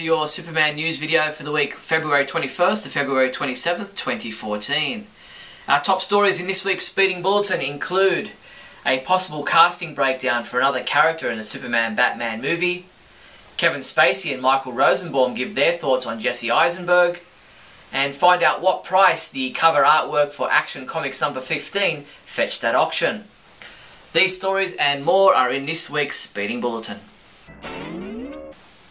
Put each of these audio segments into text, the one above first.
your Superman news video for the week February 21st to February 27th, 2014. Our top stories in this week's Speeding Bulletin include a possible casting breakdown for another character in the Superman-Batman movie, Kevin Spacey and Michael Rosenbaum give their thoughts on Jesse Eisenberg, and find out what price the cover artwork for Action Comics number 15 fetched at auction. These stories and more are in this week's Speeding Bulletin.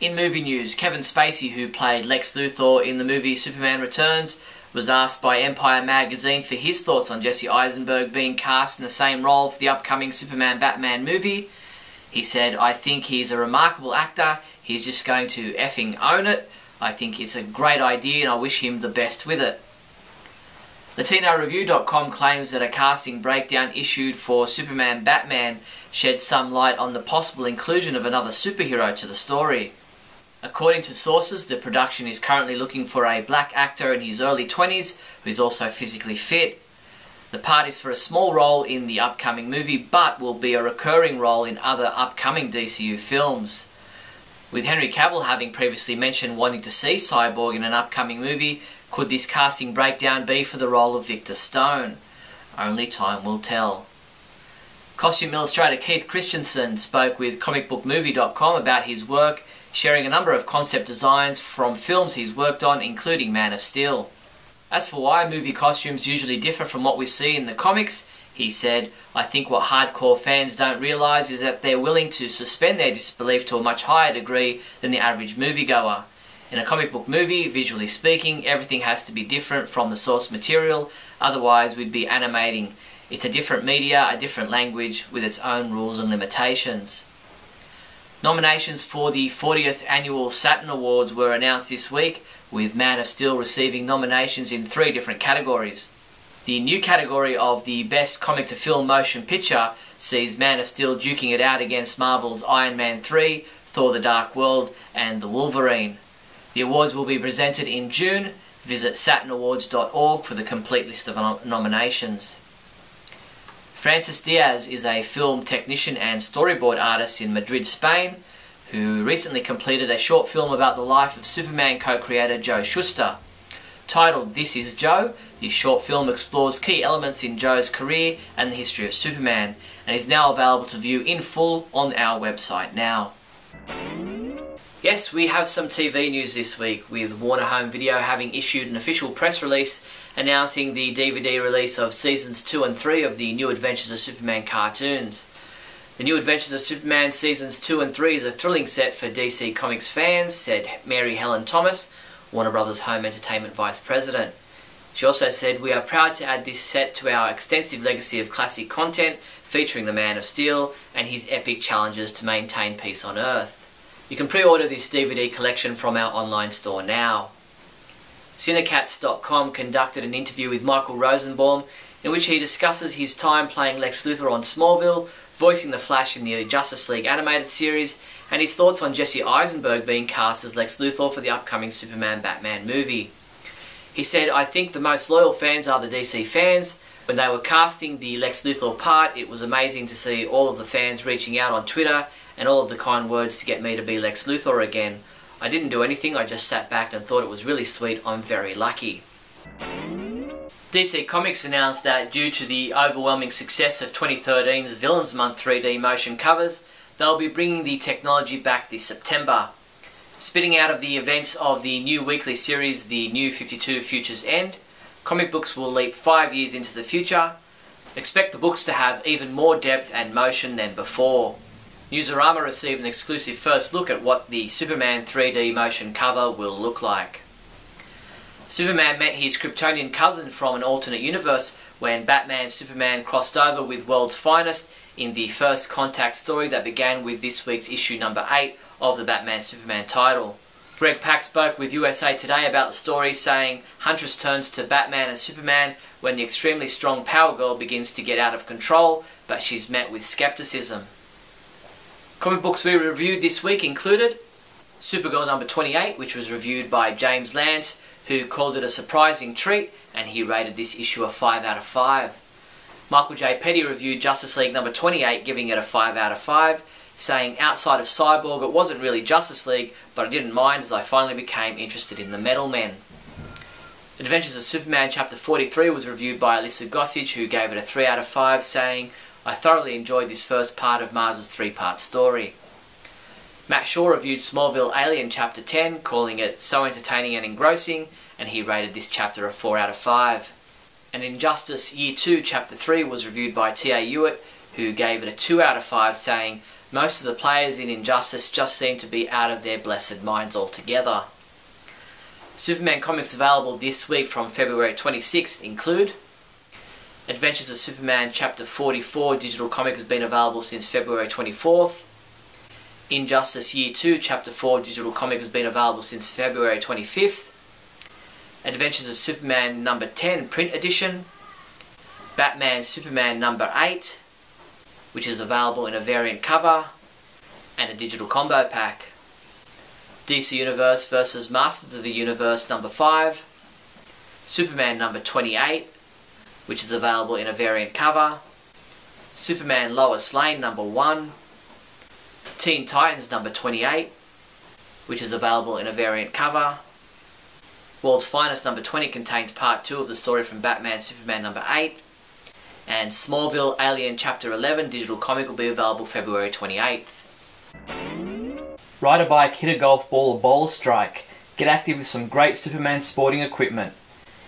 In movie news, Kevin Spacey, who played Lex Luthor in the movie Superman Returns, was asked by Empire magazine for his thoughts on Jesse Eisenberg being cast in the same role for the upcoming Superman-Batman movie. He said, "I think he's a remarkable actor, he's just going to effing own it. I think it's a great idea and I wish him the best with it." LatinoReview.com claims that a casting breakdown issued for Superman-Batman sheds some light on the possible inclusion of another superhero to the story. According to sources, the production is currently looking for a black actor in his early 20s who is also physically fit. The part is for a small role in the upcoming movie, but will be a recurring role in other upcoming DCU films. With Henry Cavill having previously mentioned wanting to see Cyborg in an upcoming movie, could this casting breakdown be for the role of Victor Stone? Only time will tell. Costume illustrator Keith Christensen spoke with comicbookmovie.com about his work, sharing a number of concept designs from films he's worked on, including Man of Steel. As for why movie costumes usually differ from what we see in the comics, he said, "I think what hardcore fans don't realise is that they're willing to suspend their disbelief to a much higher degree than the average moviegoer. In a comic book movie, visually speaking, everything has to be different from the source material, otherwise we'd be animating. It's a different media, a different language, with its own rules and limitations." Nominations for the 40th Annual Saturn Awards were announced this week, with Man of Steel receiving nominations in 3 different categories. The new category of the Best Comic-to-Film Motion Picture sees Man of Steel duking it out against Marvel's Iron Man 3, Thor the Dark World, and The Wolverine. The awards will be presented in June. Visit saturnawards.org for the complete list of nominations. Francis Diaz is a film technician and storyboard artist in Madrid, Spain, who recently completed a short film about the life of Superman co-creator Joe Shuster. Titled This Is Joe, the short film explores key elements in Joe's career and the history of Superman, and is now available to view in full on our website now. Yes, we have some TV news this week, with Warner Home Video having issued an official press release announcing the DVD release of Seasons 2 and 3 of the New Adventures of Superman cartoons. The New Adventures of Superman Seasons 2 and 3 is a thrilling set for DC Comics fans, said Mary Helen Thomas, Warner Brothers Home Entertainment Vice President. She also said, "We are proud to add this set to our extensive legacy of classic content featuring the Man of Steel and his epic challenges to maintain peace on Earth." You can pre-order this DVD collection from our online store now. Cinecats.com conducted an interview with Michael Rosenbaum in which he discusses his time playing Lex Luthor on Smallville, voicing the Flash in the Justice League animated series, and his thoughts on Jesse Eisenberg being cast as Lex Luthor for the upcoming Superman-Batman movie. He said, "I think the most loyal fans are the DC fans. When they were casting the Lex Luthor part, it was amazing to see all of the fans reaching out on Twitter and all of the kind words to get me to be Lex Luthor again. I didn't do anything, I just sat back and thought it was really sweet. I'm very lucky." DC Comics announced that due to the overwhelming success of 2013's Villains Month 3D motion covers, they'll be bringing the technology back this September. Spinning out of the events of the new weekly series, The New 52 Futures End, comic books will leap 5 years into the future. Expect the books to have even more depth and motion than before. Newsarama received an exclusive first look at what the Superman 3D motion cover will look like. Superman met his Kryptonian cousin from an alternate universe when Batman and Superman crossed over with World's Finest in the First Contact story that began with this week's issue number 8 of the Batman-Superman title. Greg Pak spoke with USA Today about the story, saying, "Huntress turns to Batman and Superman when the extremely strong Power Girl begins to get out of control, but she's met with skepticism." Comic books we reviewed this week included Supergirl number 28, which was reviewed by James Lance, who called it a surprising treat, and he rated this issue a 5 out of 5. Michael J. Petty reviewed Justice League number 28, giving it a 5 out of 5. saying outside of Cyborg it wasn't really Justice League, but I didn't mind as I finally became interested in the Metal Men. Adventures of Superman Chapter 43 was reviewed by Alyssa Gossage, who gave it a 3 out of 5, saying, "I thoroughly enjoyed this first part of Mars's 3-part story." Matt Shaw reviewed Smallville Alien Chapter 10, calling it so entertaining and engrossing, and he rated this chapter a 4 out of 5. And Injustice Year 2 Chapter 3 was reviewed by T.A. Hewitt, who gave it a 2 out of 5, saying, "Most of the players in Injustice just seem to be out of their blessed minds altogether." Superman comics available this week from February 26th include Adventures of Superman Chapter 44 digital comic has been available since February 24th. Injustice Year 2 Chapter 4 digital comic has been available since February 25th. Adventures of Superman number 10 print edition. Batman Superman number 8, which is available in a variant cover, and a digital combo pack. DC Universe vs. Masters of the Universe number 5, Superman number 28, which is available in a variant cover, Superman Lois Lane number 1, Teen Titans number 28, which is available in a variant cover. World's Finest number 20 contains part 2 of the story from Batman Superman number 8, and Smallville Alien Chapter 11 digital comic will be available February 28th. Ride a bike, hit a golf ball or bowl a strike. Get active with some great Superman sporting equipment.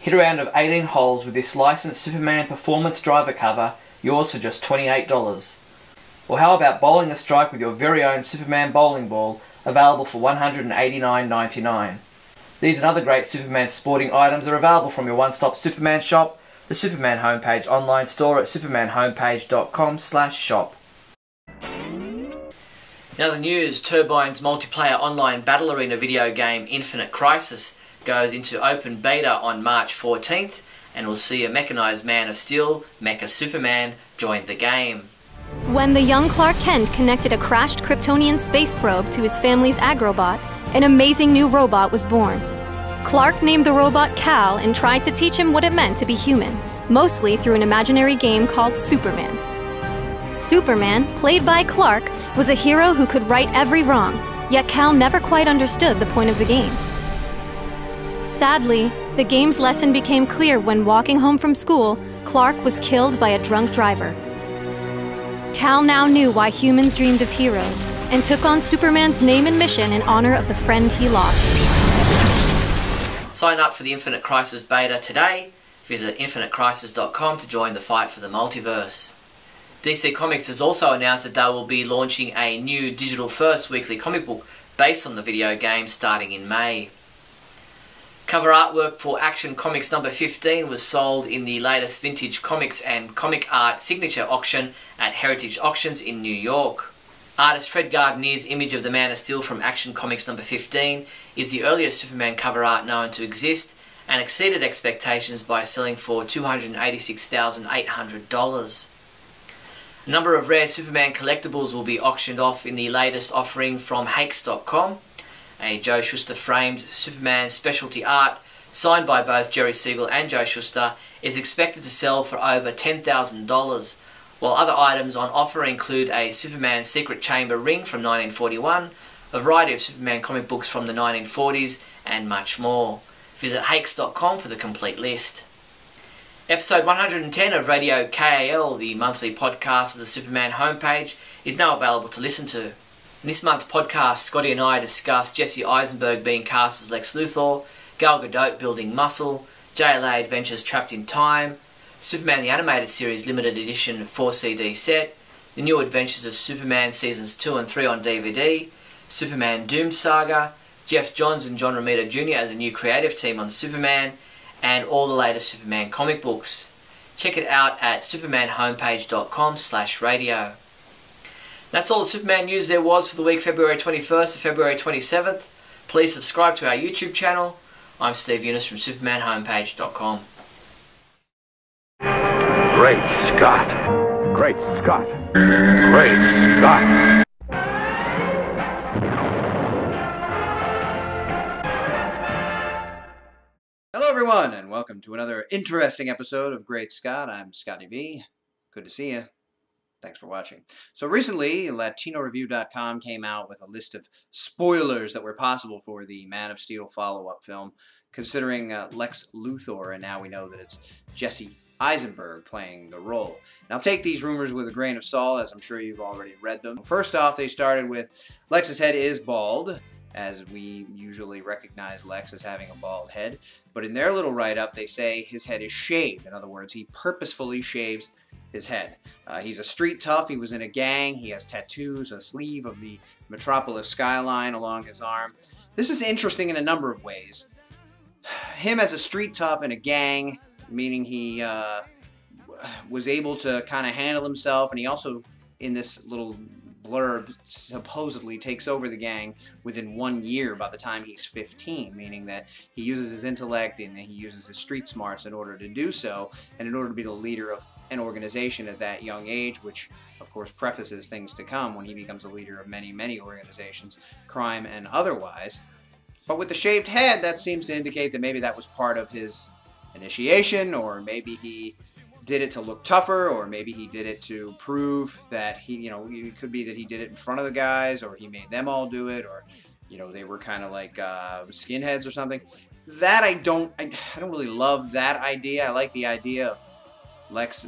Hit a round of 18 holes with this licensed Superman performance driver cover, yours for just $28. Or how about bowling a strike with your very own Superman bowling ball, available for $189.99. These and other great Superman sporting items are available from your one-stop Superman shop, the Superman homepage online store at supermanhomepage.com/shop. In other news, Turbine's multiplayer online battle arena video game Infinite Crisis goes into open beta on March 14th, and we'll see a mechanised Man of Steel, Mecha Superman, join the game. When the young Clark Kent connected a crashed Kryptonian space probe to his family's agrobot, an amazing new robot was born. Clark named the robot Cal and tried to teach him what it meant to be human, mostly through an imaginary game called Superman. Superman, played by Clark, was a hero who could right every wrong, yet Cal never quite understood the point of the game. Sadly, the game's lesson became clear when walking home from school, Clark was killed by a drunk driver. Cal now knew why humans dreamed of heroes, and took on Superman's name and mission in honor of the friend he lost. Sign up for the Infinite Crisis beta today. Visit infinitecrisis.com to join the fight for the multiverse. DC Comics has also announced that they will be launching a new digital-first weekly comic book based on the video game starting in May. Cover artwork for Action Comics number 15 was sold in the latest Vintage Comics and Comic Art signature auction at Heritage Auctions in New York. Artist Fred Gardner's image of the Man of Steel from Action Comics number 15 is the earliest Superman cover art known to exist, and exceeded expectations by selling for $286,800. A number of rare Superman collectibles will be auctioned off in the latest offering from Hakes.com. A Joe Shuster framed Superman specialty art, signed by both Jerry Siegel and Joe Shuster, is expected to sell for over $10,000, while other items on offer include a Superman Secret Chamber ring from 1941, a variety of Superman comic books from the 1940s, and much more. Visit Hakes.com for the complete list. Episode 110 of Radio KAL, the monthly podcast of the Superman homepage, is now available to listen to. In this month's podcast, Scotty and I discuss Jesse Eisenberg being cast as Lex Luthor, Gal Gadot building muscle, JLA Adventures Trapped in Time, Superman the Animated Series Limited Edition 4CD set, the new adventures of Superman Seasons 2 and 3 on DVD, Superman Doom Saga, Jeff Johns and John Romita Jr. as a new creative team on Superman, and all the latest Superman comic books. Check it out at supermanhomepage.com/radio. That's all the Superman news there was for the week February 21st to February 27th. Please subscribe to our YouTube channel. I'm Steve Younis from supermanhomepage.com. Great Scott. Great Scott. Great Scott. Hello everyone, and welcome to another interesting episode of Great Scott. I'm Scotty V. Good to see you. Thanks for watching. So recently, LatinoReview.com came out with a list of spoilers that were possible for the Man of Steel follow-up film, considering Lex Luthor, and now we know that it's Jesse Eisenberg playing the role. Now take these rumors with a grain of salt, as I'm sure you've already read them. First off, they started with Lex's head is bald, as we usually recognize Lex as having a bald head. But in their little write-up, they say his head is shaved. In other words, he purposefully shaves his head. He's a street tough. He was in a gang. He has tattoos, a sleeve of the Metropolis skyline along his arm. This is interesting in a number of ways. Him as a street tough in a gang, meaning he was able to kind of handle himself, and he also, in this little blurb, supposedly takes over the gang within 1 year by the time he's 15, meaning that he uses his intellect and he uses his street smarts in order to do so, and in order to be the leader of an organization at that young age, which of course prefaces things to come when he becomes a leader of many, many organizations, crime and otherwise. But with the shaved head, that seems to indicate that maybe that was part of his initiation, or maybe he did it to look tougher, or maybe he did it to prove that he, it could be that he did it in front of the guys, or he made them all do it, or, they were kind of like skinheads or something. That I don't really love that idea. I like the idea of Lex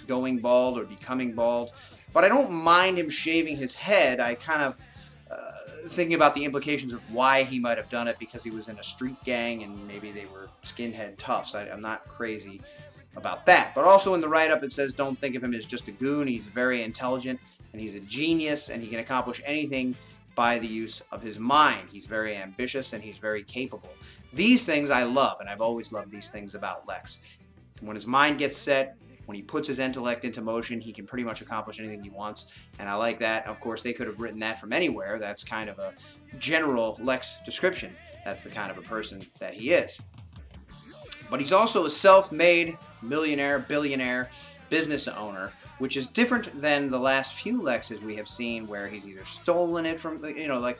going bald or becoming bald, but I don't mind him shaving his head. I kind of thinking about the implications of why he might have done it, because he was in a street gang and maybe they were skinhead toughs. I'm not crazy about that. But also in the write-up it says don't think of him as just a goon. He's very intelligent and he's a genius, and he can accomplish anything by the use of his mind. He's very ambitious and he's very capable. These things I love, and I've always loved these things about Lex. When his mind gets set, when he puts his intellect into motion, he can pretty much accomplish anything he wants, and I like that. Of course, they could have written that from anywhere. That's kind of a general Lex description. That's the kind of a person that he is. But he's also a self-made millionaire, billionaire, business owner, which is different than the last few Lexes we have seen, where he's either stolen it from, like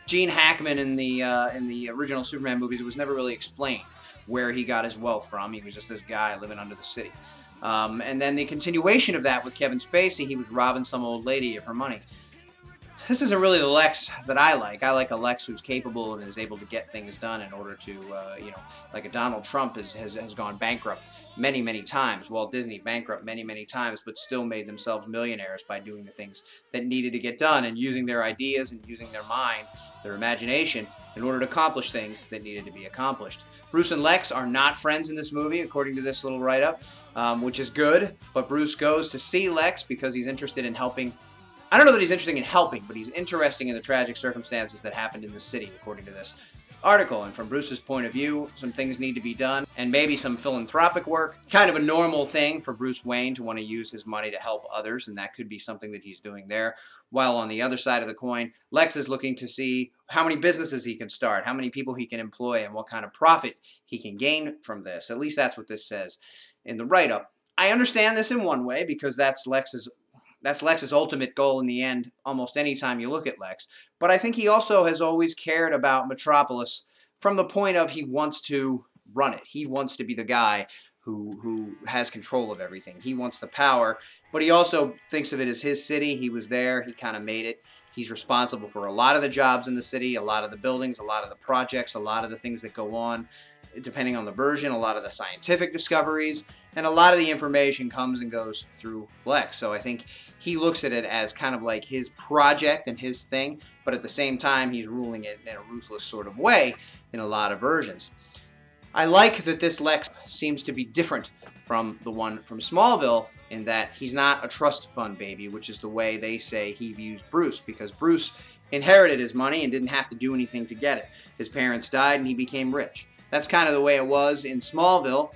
Gene Hackman in the original Superman movies. It was never really explained where he got his wealth from. He was just this guy living under the city. And then the continuation of that with Kevin Spacey, he was robbing some old lady of her money. This isn't really the Lex that I like. I like a Lex who's capable and is able to get things done in order to, like a Donald Trump has gone bankrupt many, many times. Walt Disney bankrupt many, many times, but still made themselves millionaires by doing the things that needed to get done and using their ideas and using their mind, their imagination, in order to accomplish things that needed to be accomplished. Bruce and Lex are not friends in this movie, according to this little write-up, which is good, but Bruce goes to see Lex because he's interested in helping. I don't know that he's interested in helping, but he's interested in the tragic circumstances that happened in the city, according to this article. And from Bruce's point of view, some things need to be done, and maybe some philanthropic work. Kind of a normal thing for Bruce Wayne to want to use his money to help others, and that could be something that he's doing there. While on the other side of the coin, Lex is looking to see how many businesses he can start, how many people he can employ, and what kind of profit he can gain from this. At least that's what this says in the write-up. I understand this in one way, because that's Lex's ultimate goal in the end, almost any time you look at Lex. But I think he also has always cared about Metropolis from the point of he wants to run it. He wants to be the guy who has control of everything. He wants the power, but he also thinks of it as his city. He was there. He kind of made it. He's responsible for a lot of the jobs in the city, a lot of the buildings, a lot of the projects, a lot of the things that go on, depending on the version, a lot of the scientific discoveries, and a lot of the information comes and goes through Lex. So I think he looks at it as kind of like his project and his thing, but at the same time he's ruling it in a ruthless sort of way in a lot of versions. I like that this Lex seems to be different from the one from Smallville in that he's not a trust fund baby, which is the way they say he views Bruce, because Bruce inherited his money and didn't have to do anything to get it. His parents died and he became rich. That's kind of the way it was in Smallville.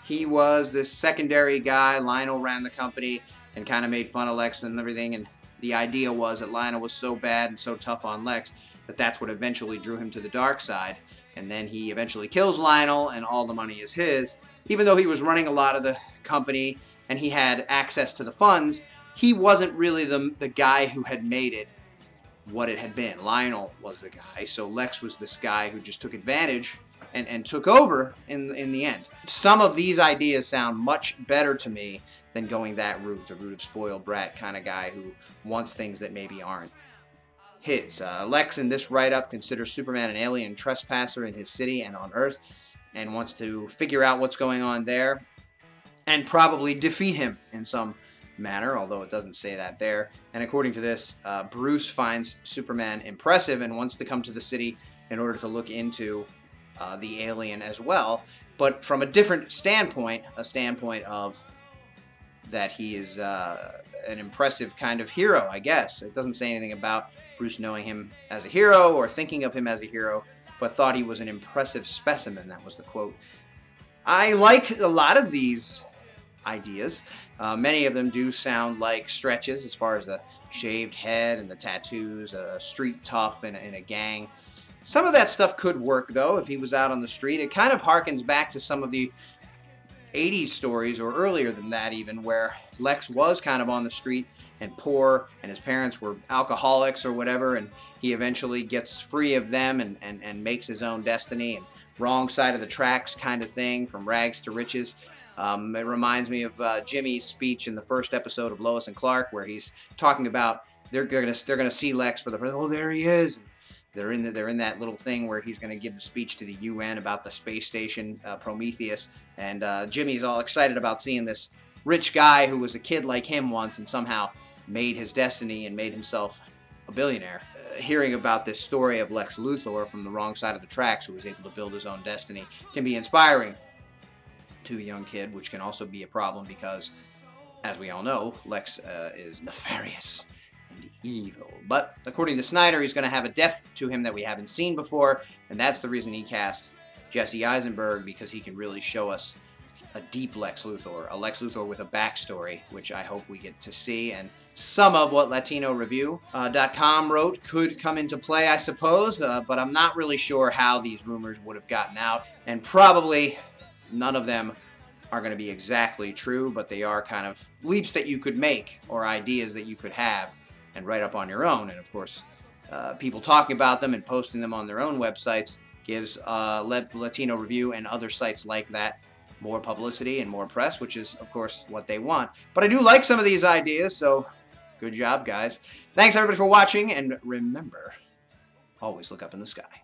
He was this secondary guy. Lionel ran the company and kind of made fun of Lex and everything, and the idea was that Lionel was so bad and so tough on Lex that that's what eventually drew him to the dark side, and then he eventually kills Lionel and all the money is his. Even though he was running a lot of the company and he had access to the funds, he wasn't really the guy who had made it what it had been. Lionel was the guy, so Lex was this guy who just took advantage and took over in the end. Some of these ideas sound much better to me than going that route, the route of spoiled brat kind of guy who wants things that maybe aren't his. Lex in this write-up considers Superman an alien trespasser in his city and on Earth, and wants to figure out what's going on there and probably defeat him in some manner, although it doesn't say that there. And according to this, Bruce finds Superman impressive and wants to come to the city in order to look into the alien as well, but from a different standpoint, a standpoint of that he is an impressive kind of hero, I guess. It doesn't say anything about Bruce knowing him as a hero or thinking of him as a hero, but thought he was an impressive specimen. That was the quote. I like a lot of these ideas. Many of them do sound like stretches as far as the shaved head and the tattoos, a street tough in a gang. Some of that stuff could work, though, if he was out on the street. It kind of harkens back to some of the 80s stories, or earlier than that even, where Lex was kind of on the street and poor, and his parents were alcoholics or whatever, and he eventually gets free of them and makes his own destiny, and wrong side of the tracks kind of thing, from rags to riches. It reminds me of Jimmy's speech in the first episode of Lois and Clark, where he's talking about they're gonna see Lex for the first. Oh, there he is. They're in that little thing where he's going to give the speech to the UN about the space station Prometheus, and Jimmy's all excited about seeing this rich guy who was a kid like him once and somehow made his destiny and made himself a billionaire. Hearing about this story of Lex Luthor from the wrong side of the tracks, who was able to build his own destiny, can be inspiring to a young kid, which can also be a problem because, as we all know, Lex is nefarious and evil. But according to Snyder, he's going to have a depth to him that we haven't seen before, and that's the reason he cast Jesse Eisenberg, because he can really show us a deep Lex Luthor, a Lex Luthor with a backstory, which I hope we get to see. And some of what LatinoReview.com wrote could come into play, I suppose, but I'm not really sure how these rumors would have gotten out, and probably none of them are going to be exactly true, but they are kind of leaps that you could make or ideas that you could have and write up on your own. And of course, people talking about them and posting them on their own websites gives Latino Review and other sites like that more publicity and more press, which is, of course, what they want. But I do like some of these ideas, so good job, guys. Thanks, everybody, for watching, and remember, always look up in the sky.